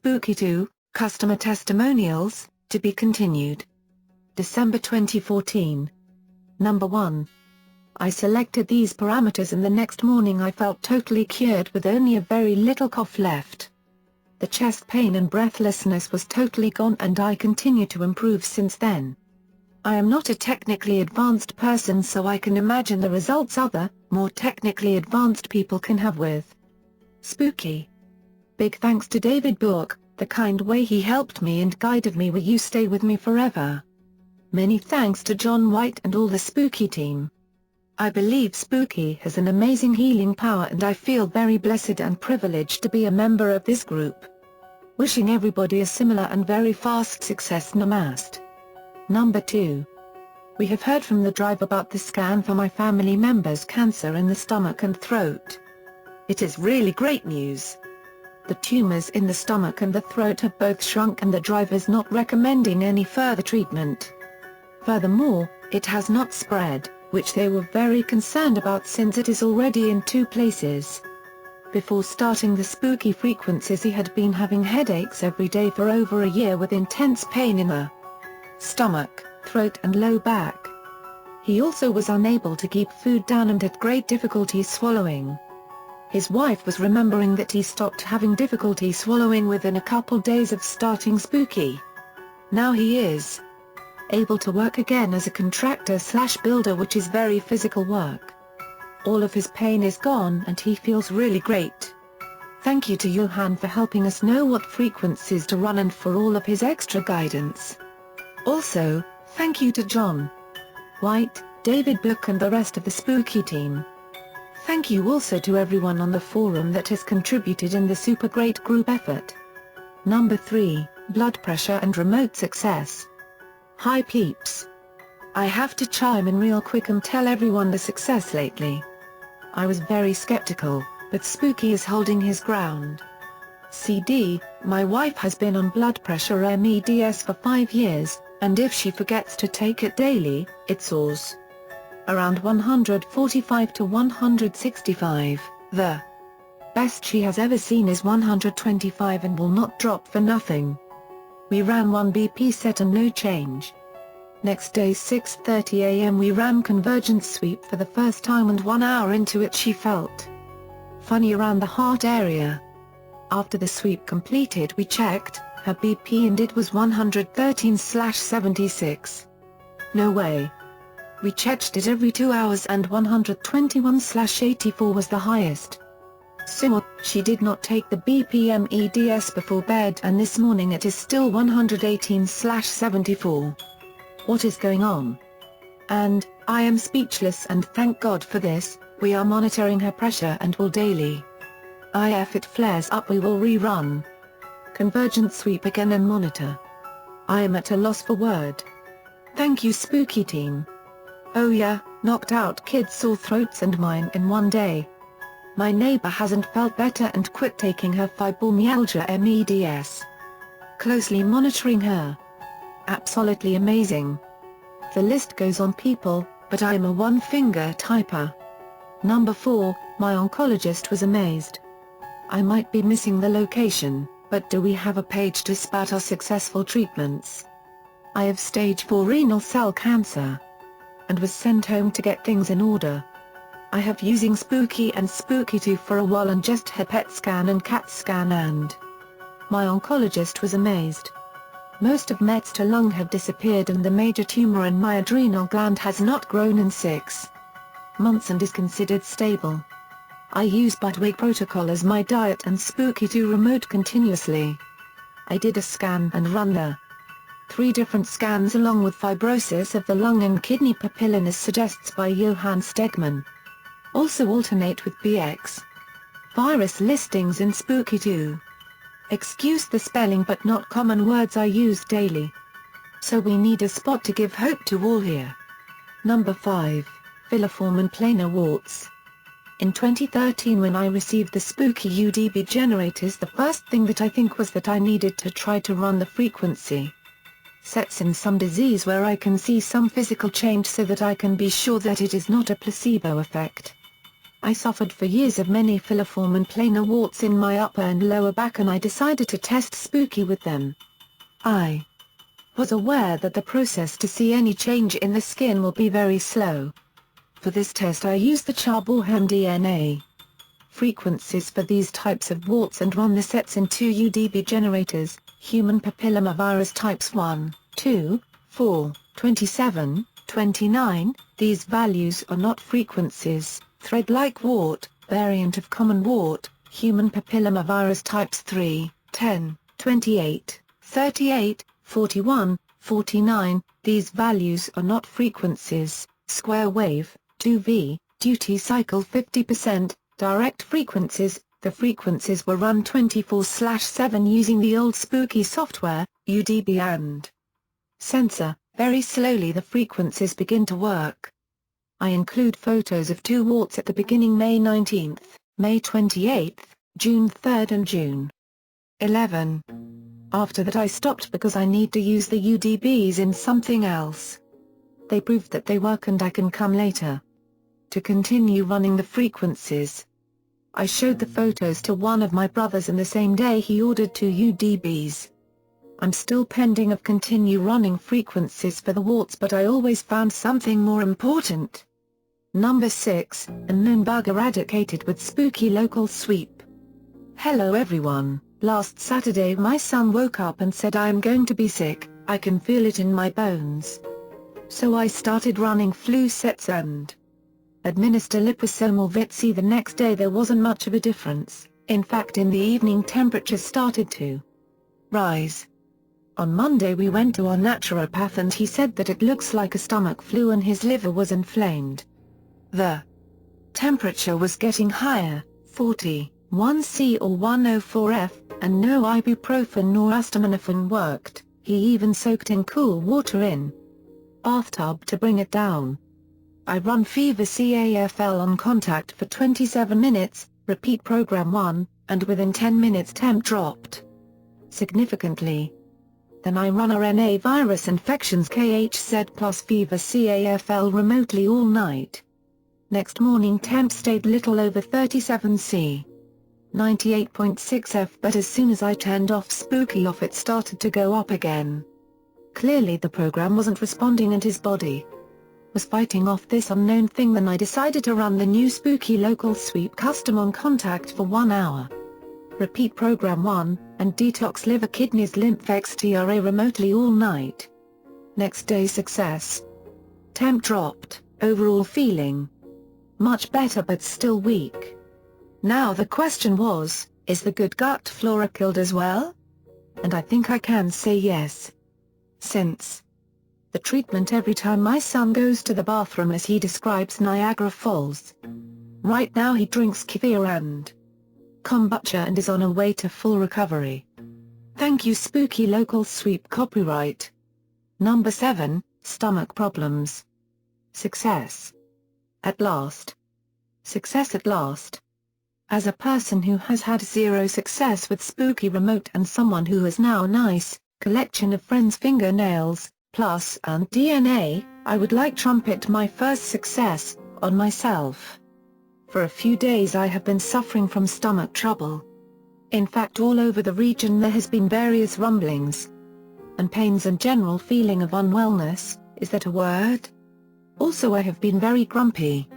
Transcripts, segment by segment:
Spooky2 Customer Testimonials, to be continued. December 2014. Number 1. I selected these parameters and the next morning I felt totally cured with only a very little cough left. The chest pain and breathlessness was totally gone and I continue to improve since then. I am not a technically advanced person, so I can imagine the results other, more technically advanced people can have with Spooky. Big thanks to David Book, the kind way he helped me and guided me. Will you stay with me forever? Many thanks to John White and all the Spooky team. I believe Spooky has an amazing healing power and I feel very blessed and privileged to be a member of this group. Wishing everybody a similar and very fast success. Namaste. Number 2. We have heard from the drive about the scan for my family member's cancer in the stomach and throat. It is really great news. The tumors in the stomach and the throat have both shrunk and the drive is not recommending any further treatment. Furthermore, it has not spread, which they were very concerned about since it is already in 2 places. Before starting the spooky frequencies he had been having headaches every day for over a year with intense pain in the stomach, throat and low back. He also was unable to keep food down and had great difficulty swallowing. His wife was remembering that he stopped having difficulty swallowing within a couple days of starting Spooky. Now he is able to work again as a contractor/builder, which is very physical work. All of his pain is gone and he feels really great. Thank you to Johan for helping us know what frequencies to run and for all of his extra guidance. Also, thank you to John White, David Book and the rest of the Spooky team. Thank you also to everyone on the forum that has contributed in the super great group effort. Number 3, blood pressure and remote success. Hi peeps. I have to chime in real quick and tell everyone the success lately. I was very skeptical, but Spooky is holding his ground. CD, my wife has been on blood pressure meds for 5 years, and if she forgets to take it daily, it soars around 145 to 165. The best she has ever seen is 125 and will not drop for nothing. We ran 1 BP set and no change. Next day 6:30 AM we ran convergence sweep for the first time and 1 hour into it she felt funny around the heart area. After the sweep completed we checked her BP and it was 113/76. No way. We checked it every 2 hours and 121/84 was the highest. So, she did not take the BPM EDS before bed and this morning it is still 118/74. What is going on? And, I am speechless and thank God for this. We are monitoring her pressure and will daily. If it flares up we will rerun convergent sweep again and monitor. I am at a loss for word. Thank you Spooky team. Oh yeah, knocked out kids' sore throats and mine in 1 day. My neighbor hasn't felt better and quit taking her fibromyalgia meds. Closely monitoring her. Absolutely amazing. The list goes on people, but I am a one-finger typer. Number 4, my oncologist was amazed. I might be missing the location, but do we have a page to spout our successful treatments? I have stage 4 renal cell cancer and was sent home to get things in order. I have using Spooky and Spooky2 for a while and just had PET scan and CAT scan and my oncologist was amazed. Most of mets to lung have disappeared and the major tumor in my adrenal gland has not grown in 6 months and is considered stable. I use Budwig protocol as my diet and Spooky2 remote continuously. I did a scan and run the 3 different scans along with fibrosis of the lung and kidney papillin as suggests by Johann Stegmann. Also alternate with BX virus listings in Spooky2. Excuse the spelling but not common words I use daily. So we need a spot to give hope to all here. Number 5, filiform and planar warts. In 2013 when I received the Spooky UDB generators the first thing that I think was that I needed to try to run the frequency sets in some disease where I can see some physical change so that I can be sure that it is not a placebo effect. I suffered for years of many filiform and planar warts in my upper and lower back, and I decided to test Spooky with them. I was aware that the process to see any change in the skin will be very slow. For this test I used the Chaborham DNA frequencies for these types of warts and run the sets in two UDB generators, human papillomavirus types 1, 2, 4, 27, 29. These values are not frequencies. Thread-like wart, variant of common wart, human papillomavirus types 3, 10, 28, 38, 41, 49. These values are not frequencies. Square wave, 2V, duty cycle 50%, direct frequencies. The frequencies were run 24/7 using the old Spooky software, UDB and sensor. Very slowly the frequencies begin to work. I include photos of two warts at the beginning: May 19, May 28, June 3 and June 11. After that I stopped because I need to use the UDBs in something else. They proved that they work and I can come later to continue running the frequencies. I showed the photos to one of my brothers and the same day he ordered 2 UDBs. I'm still pending of continue running frequencies for the warts, but I always found something more important. Number 6, unknown bug eradicated with Spooky local sweep. Hello everyone, last Saturday my son woke up and said I am going to be sick, I can feel it in my bones. So I started running flu sets and administer liposomal Vitsi. The next day there wasn't much of a difference. In fact, in the evening temperatures started to rise. On Monday we went to our naturopath and he said that it looks like a stomach flu and his liver was inflamed. The temperature was getting higher, 41C or 104F, and no ibuprofen nor acetaminophen worked. He even soaked in cool water in bathtub to bring it down. I run Fever CAFL on contact for 27 minutes, repeat program 1, and within 10 minutes temp dropped significantly. Then I run RNA virus infections KHZ plus Fever CAFL remotely all night. Next morning temp stayed little over 37C. 98.6F, but as soon as I turned off Spooky it started to go up again. Clearly the program wasn't responding and his body was fighting off this unknown thing. Then I decided to run the new Spooky local sweep custom on contact for 1 hour. Repeat program 1, and detox liver kidneys lymph XTRA remotely all night. Next day success. Temp dropped, overall feeling much better but still weak. Now the question was, is the good gut flora killed as well? And I think I can say yes. Since the treatment every time my son goes to the bathroom, as he describes Niagara Falls. Right now he drinks kefir and kombucha and is on a way to full recovery. Thank you Spooky local sweep. Copyright. Number 7, stomach problems. Success. At last. Success at last. As a person who has had zero success with Spooky Remote and someone who has now a nice collection of friends' fingernails, plus and DNA, I would like trumpet my first success on myself. For a few days I have been suffering from stomach trouble. In fact, all over the region there has been various rumblings and pains and general feeling of unwellness. Is that a word? Also I have been very grumpy.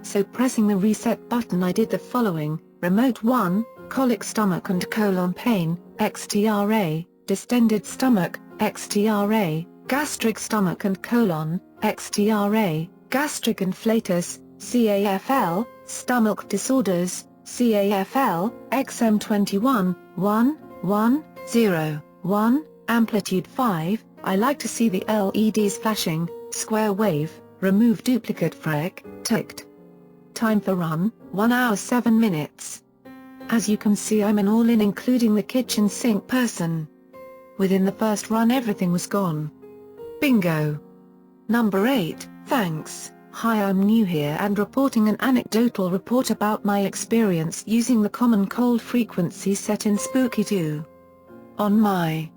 So pressing the reset button I did the following: Remote 1, colic stomach and colon pain, XTRA, distended stomach, XTRA, gastric stomach and colon, XTRA, gastric inflatus, CAFL, stomach disorders, CAFL, XM21, 1, 1, 0, 1, amplitude 5, I like to see the LEDs flashing, square wave, remove duplicate frag, ticked. Time for run, 1 hour 7 minutes. As you can see I'm an all-in including the kitchen sink person. Within the first run everything was gone. Bingo. Number 8, thanks. Hi, I'm new here and reporting an anecdotal report about my experience using the common cold frequency set in Spooky2. On my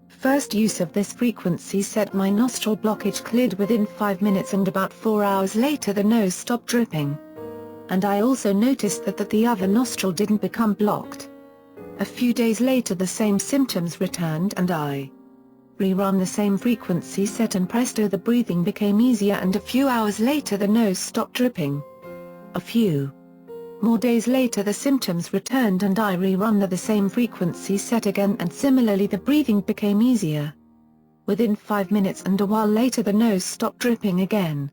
first use of this frequency set my nostril blockage cleared within 5 minutes and about 4 hours later the nose stopped dripping. And I also noticed that the other nostril didn't become blocked. A few days later the same symptoms returned and I rerun the same frequency set and presto the breathing became easier, and a few hours later the nose stopped dripping. A few more days later the symptoms returned and I rerun the same frequency set again, and similarly the breathing became easier. Within 5 minutes and a while later the nose stopped dripping again.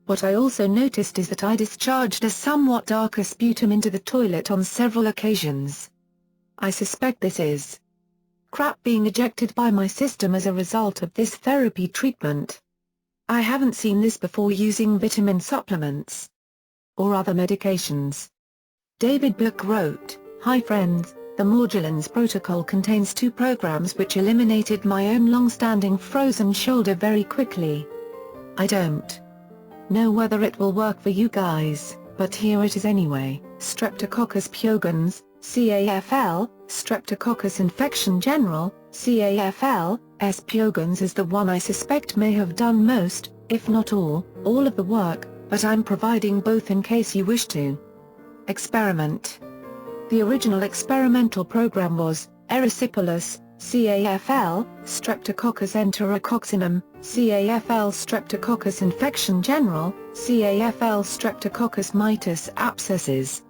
What I also noticed is that I discharged a somewhat darker sputum into the toilet on several occasions. I suspect this is crap being ejected by my system as a result of this therapy treatment. I haven't seen this before using vitamin supplements or other medications. David Book wrote, "Hi friends, the Morgellons protocol contains 2 programs which eliminated my own long-standing frozen shoulder very quickly. I don't know whether it will work for you guys, but here it is anyway. Streptococcus pyogenes, CAFL, Streptococcus infection general, CAFL, S. pyogenes is the one I suspect may have done most, if not all of the work, but I'm providing both in case you wish to experiment." The original experimental program was erysipelas, CAFL, Streptococcus enterococcinum, CAFL Streptococcus infection general, CAFL Streptococcus mitis abscesses.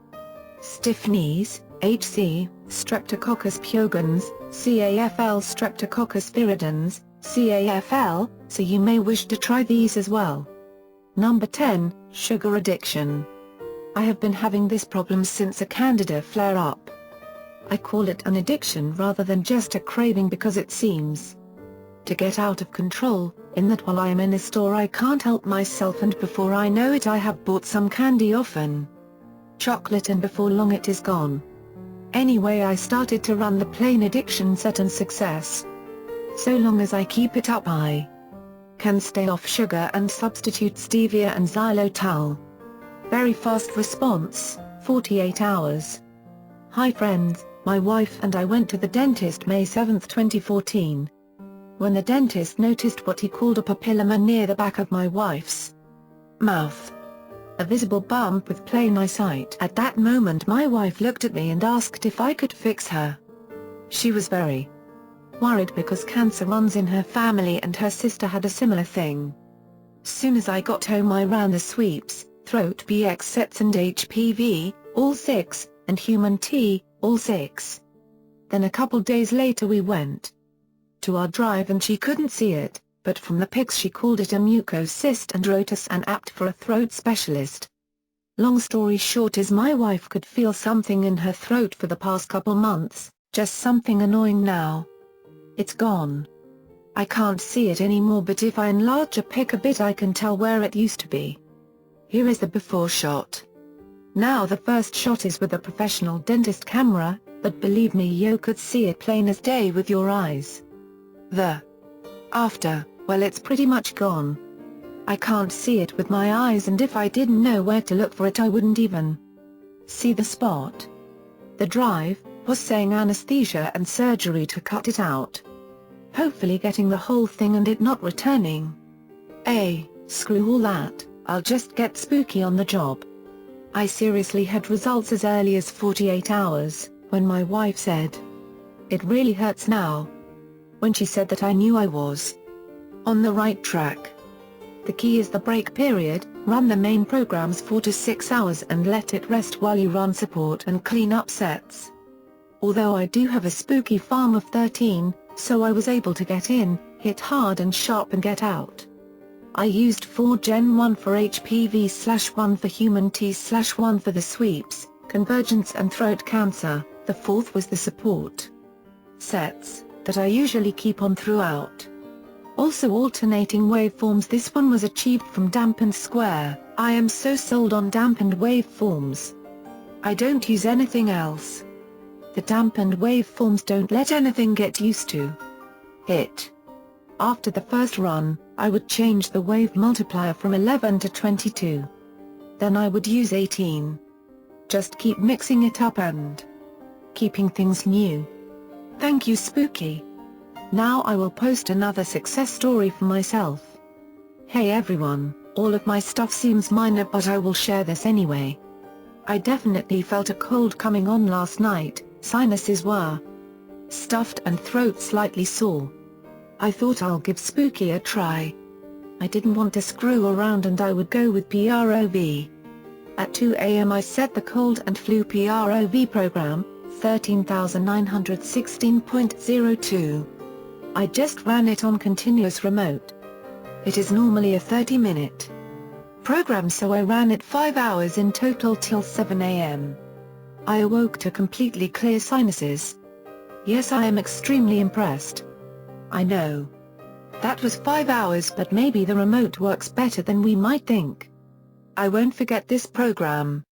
Stiff knees, HC, Streptococcus pyogenes, CAFL Streptococcus viridans, CAFL, so you may wish to try these as well. Number 10, sugar addiction. I have been having this problem since a candida flare-up. I call it an addiction rather than just a craving because it seems to get out of control, in that while I am in a store I can't help myself, and before I know it I have bought some candy, often chocolate, and before long it is gone. Anyway, I started to run the plain addiction set and success. So long as I keep it up I can stay off sugar and substitute stevia and xylitol. Very fast response, 48 hours. Hi friends, my wife and I went to the dentist May 7, 2014. When the dentist noticed what he called a papilloma near the back of my wife's mouth, a visible bump with plain eyesight. At that moment my wife looked at me and asked if I could fix her. She was very worried because cancer runs in her family and her sister had a similar thing. Soon as I got home I ran the sweeps, throat PX sets and HPV, all 6, and human T, all 6. Then a couple days later we went to our drive and she couldn't see it, but from the pics she called it a mucocyst and wrote us an apt for a throat specialist. Long story short is my wife could feel something in her throat for the past couple months, just something annoying. Now it's gone. I can't see it anymore, but if I enlarge a pic a bit I can tell where it used to be. Here is the before shot. Now the first shot is with a professional dentist camera, but believe me you could see it plain as day with your eyes. The after, well, it's pretty much gone. I can't see it with my eyes, and if I didn't know where to look for it I wouldn't even see the spot. The drive was saying anesthesia and surgery to cut it out. Hopefully getting the whole thing and it not returning. Screw all that, I'll just get spooky on the job. I seriously had results as early as 48 hours, when my wife said, "It really hurts now." When she said that I knew I was on the right track. The key is the break period. Run the main programs 4 to 6 hours and let it rest while you run support and clean up sets. Although I do have a spooky farm of 13, so I was able to get in, hit hard and sharp and get out. I used 4 Gen 1 for HPV/1 for human T/1 for the sweeps, convergence and throat cancer. The 4th was the support sets that I usually keep on throughout. Also alternating waveforms. This one was achieved from dampened square. I am so sold on dampened waveforms. I don't use anything else. The dampened waveforms don't let anything get used to it. After the first run, I would change the wave multiplier from 11 to 22. Then I would use 18. Just keep mixing it up and keeping things new. Thank you, Spooky. Now I will post another success story for myself. Hey everyone, all of my stuff seems minor but I will share this anyway. I definitely felt a cold coming on last night, sinuses were stuffed and throat slightly sore. I thought I'll give Spooky a try. I didn't want to screw around and I would go with PROV. At 2 a.m. I set the cold and flu PROV program, 13,916.02. I just ran it on continuous remote. It is normally a 30-minute program, so I ran it 5 hours in total till 7 a.m. I awoke to completely clear sinuses. Yes, I am extremely impressed. I know. That was 5 hours, but maybe the remote works better than we might think. I won't forget this program.